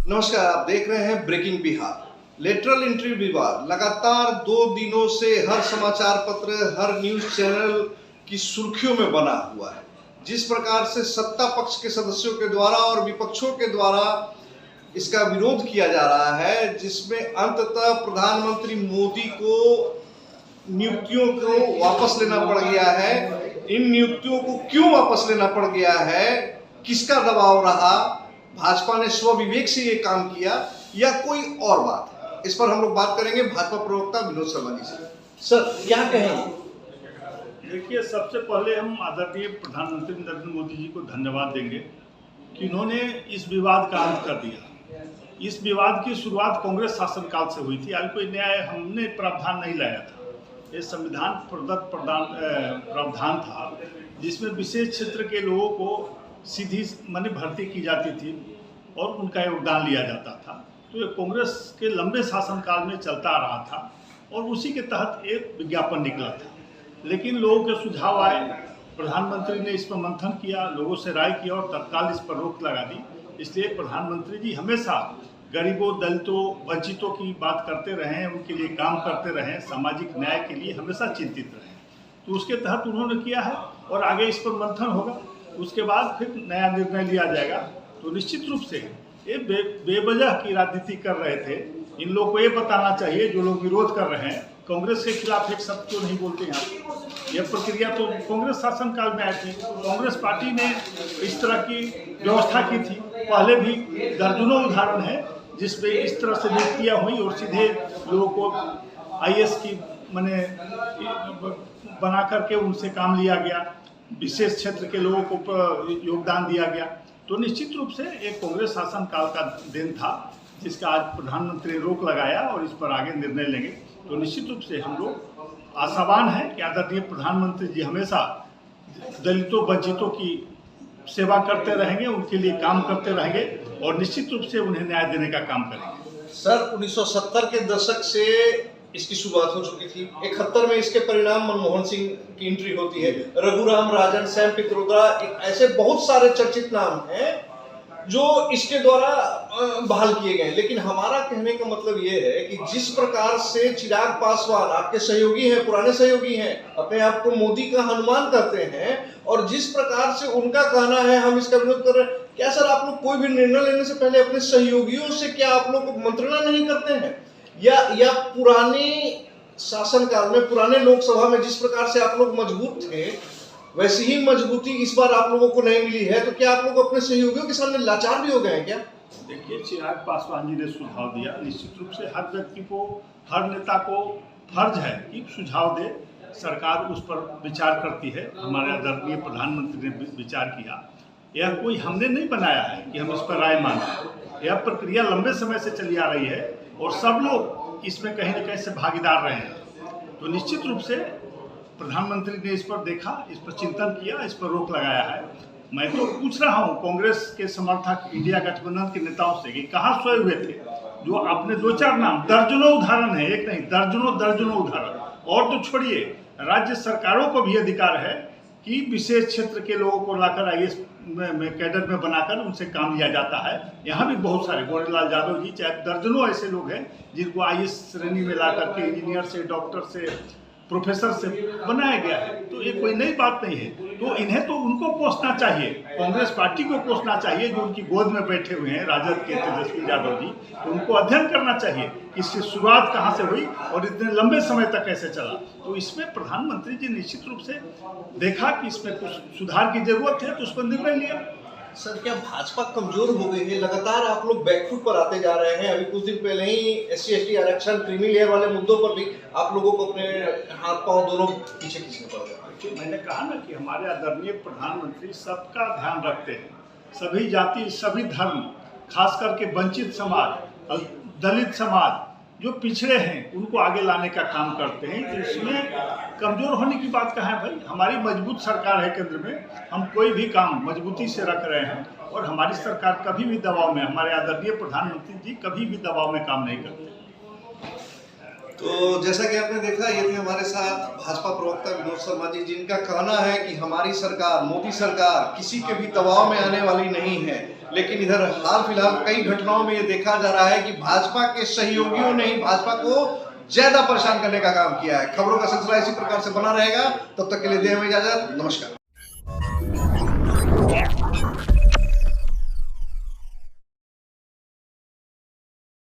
नमस्कार, आप देख रहे हैं ब्रेकिंग बिहार। लेटरल एंट्री विवाद लगातार 2 दिनों से हर समाचार पत्र, हर न्यूज चैनल की सुर्खियों में बना हुआ है। जिस प्रकार से सत्ता पक्ष के सदस्यों के द्वारा और विपक्षों के द्वारा इसका विरोध किया जा रहा है, जिसमें अंततः प्रधानमंत्री मोदी को नियुक्तियों को वापस लेना पड़ गया है। इन नियुक्तियों को क्यों वापस लेना पड़ गया है, किसका दबाव रहा, भाजपा ने स्वविवेक से ये काम किया या कोई और बात है, इस पर हम लोग बात करेंगे भाजपा प्रवक्ता विनोद शर्मा जी से। सर, क्या कहेंगे? देखिए, सबसे पहले हम आदरणीय प्रधानमंत्री नरेंद्र मोदी जी को धन्यवाद देंगे कि इन्होंने इस विवाद का अंत कर दिया। इस विवाद की शुरुआत कांग्रेस शासनकाल से हुई थी। आज कोई नया हमने प्रावधान नहीं लाया था। ये संविधान प्रदत्त प्रावधान था जिसमें विशेष क्षेत्र के लोगों को सीधी माने भर्ती की जाती थी और उनका योगदान लिया जाता था। तो ये कांग्रेस के लंबे शासनकाल में चलता आ रहा था और उसी के तहत एक विज्ञापन निकला था। लेकिन लोगों के सुझाव आए, प्रधानमंत्री ने इस पर मंथन किया, लोगों से राय किया और तत्काल इस पर रोक लगा दी। इसलिए प्रधानमंत्री जी हमेशा गरीबों, दलितों, वंचितों की बात करते रहे, उनके लिए काम करते रहे, सामाजिक न्याय के लिए हमेशा चिंतित रहे। तो उसके तहत उन्होंने किया है और आगे इस पर मंथन होगा, उसके बाद फिर नया निर्णय लिया जाएगा। तो निश्चित रूप से ये बेवजह की राजनीति कर रहे थे। इन लोगों को ये बताना चाहिए, जो लोग विरोध कर रहे हैं, कांग्रेस के खिलाफ एक शब्द क्यों नहीं बोलते हैं। यह प्रक्रिया तो कांग्रेस शासनकाल में आई थी। कांग्रेस पार्टी ने इस तरह की व्यवस्था की थी। पहले भी दर्जनों उदाहरण है जिसमें इस तरह से नियुक्तियाँ हुई और सीधे लोगों को IAS की माने बना करके उनसे काम लिया गया, विशेष क्षेत्र के लोगों को योगदान दिया गया। तो निश्चित रूप से एक कांग्रेस शासनकाल का दिन था जिसका आज प्रधानमंत्री ने रोक लगाया और इस पर आगे निर्णय लेंगे। तो निश्चित रूप से हम लोग आशावान हैं कि आदरणीय प्रधानमंत्री जी हमेशा दलितों, वंचितों की सेवा करते रहेंगे, उनके लिए काम करते रहेंगे और निश्चित रूप से उन्हें न्याय देने का काम करेंगे। सर, 1970 के दशक से इसकी शुरुआत हो चुकी थी। 71 में इसके परिणाम मनमोहन सिंह की एंट्री होती है। रघुराम राजन, सैम पित्रोदा, ऐसे बहुत सारे चर्चित नाम हैं जो इसके द्वारा बहाल किए गए। लेकिन हमारा कहने का मतलब ये है कि जिस प्रकार से चिराग पासवान आपके सहयोगी हैं, पुराने सहयोगी हैं, अपने आप को मोदी का हनुमान कहते हैं, और जिस प्रकार से उनका कहना है हम इसका विरोध कर रहे हैं, क्या सर आप लोग कोई भी निर्णय लेने से पहले अपने सहयोगियों से क्या आप लोग मंत्रणा नहीं करते हैं? या पुराने शासनकाल में, पुराने लोकसभा में जिस प्रकार से आप लोग मजबूत थे, वैसी ही मजबूती इस बार आप लोगों को नहीं मिली है, तो क्या आप लोग अपने सहयोगियों के सामने लाचार भी हो गए हैं क्या? देखिए, चिराग पासवान जी ने सुझाव दिया। निश्चित रूप से हर व्यक्ति को, हर नेता को फर्ज है कि सुझाव दे, सरकार उस पर विचार करती है। हमारे आदरणीय प्रधानमंत्री ने विचार किया। यह कोई हमने नहीं बनाया है कि हम इस पर राय मांगें। यह प्रक्रिया लंबे समय से चली आ रही है और सब लोग इसमें कहीं न कहीं से भागीदार रहे हैं। तो निश्चित रूप से प्रधानमंत्री ने इस पर देखा, इस पर चिंतन किया, इस पर रोक लगाया है। मैं तो पूछ रहा हूँ कांग्रेस के समर्थक, इंडिया गठबंधन के नेताओं से कि कहाँ सोए हुए थे जो अपने 2-4 नाम, दर्जनों उदाहरण है, एक नहीं दर्जनों उदाहरण। और तो छोड़िए, राज्य सरकारों को भी अधिकार है कि विशेष क्षेत्र के लोगों को लाकर IAS में कैडर में बनाकर उनसे काम लिया जाता है। यहाँ भी बहुत सारे, गोरेलाल यादव जी, चाहे दर्जनों ऐसे लोग हैं जिनको IAS श्रेणी में ला करके इंजीनियर से, डॉक्टर से, प्रोफेसर से बनाया गया है। तो ये कोई नई बात नहीं है। तो इन्हें तो उनको कोसना चाहिए, कांग्रेस पार्टी को कोसना चाहिए जो उनकी गोद में बैठे हुए हैं, राजद के तेजस्वी यादव जी। तो उनको अध्ययन करना चाहिए कि इसकी शुरुआत कहाँ से हुई और इतने लंबे समय तक कैसे चला। तो इसमें प्रधानमंत्री जी निश्चित रूप से देखा कि इसमें कुछ सुधार की जरूरत है, तो उस पर निर्णय लिया। सर, क्या भाजपा कमजोर हो गई है? लगातार आप लोग बैकफुट पर आते जा रहे हैं। अभी कुछ दिन पहले ही SC/ST आरक्षण, क्रीमी लेयर वाले मुद्दों पर भी आप लोगों को अपने हाथ पांव दोनों पीछे खींचने पड़ रहे हैं। मैंने कहा ना कि हमारे आदरणीय प्रधानमंत्री सबका ध्यान रखते हैं, सभी जाति, सभी धर्म, खास करके वंचित समाज, दलित समाज, जो पिछड़े हैं, उनको आगे लाने का काम करते हैं। तो इसमें कमजोर होने की बात कहाँ है भाई? हमारी मजबूत सरकार है केंद्र में, हम कोई भी काम मजबूती से रख रहे हैं और हमारी सरकार कभी भी दबाव में, हमारे आदरणीय प्रधानमंत्री जी कभी भी दबाव में काम नहीं करते। तो जैसा कि आपने देखा, ये थे हमारे साथ भाजपा प्रवक्ता विनोद शर्मा जी, जिनका कहना है कि हमारी सरकार, मोदी सरकार किसी के भी दबाव में आने वाली नहीं है। लेकिन इधर हाल फिलहाल कई घटनाओं में ये देखा जा रहा है कि भाजपा के सहयोगियों ने ही भाजपा को ज्यादा परेशान करने का काम किया है। खबरों का सिलसिला इसी प्रकार से बना रहेगा। तब तक के लिए दें हमें इजाजत। नमस्कार।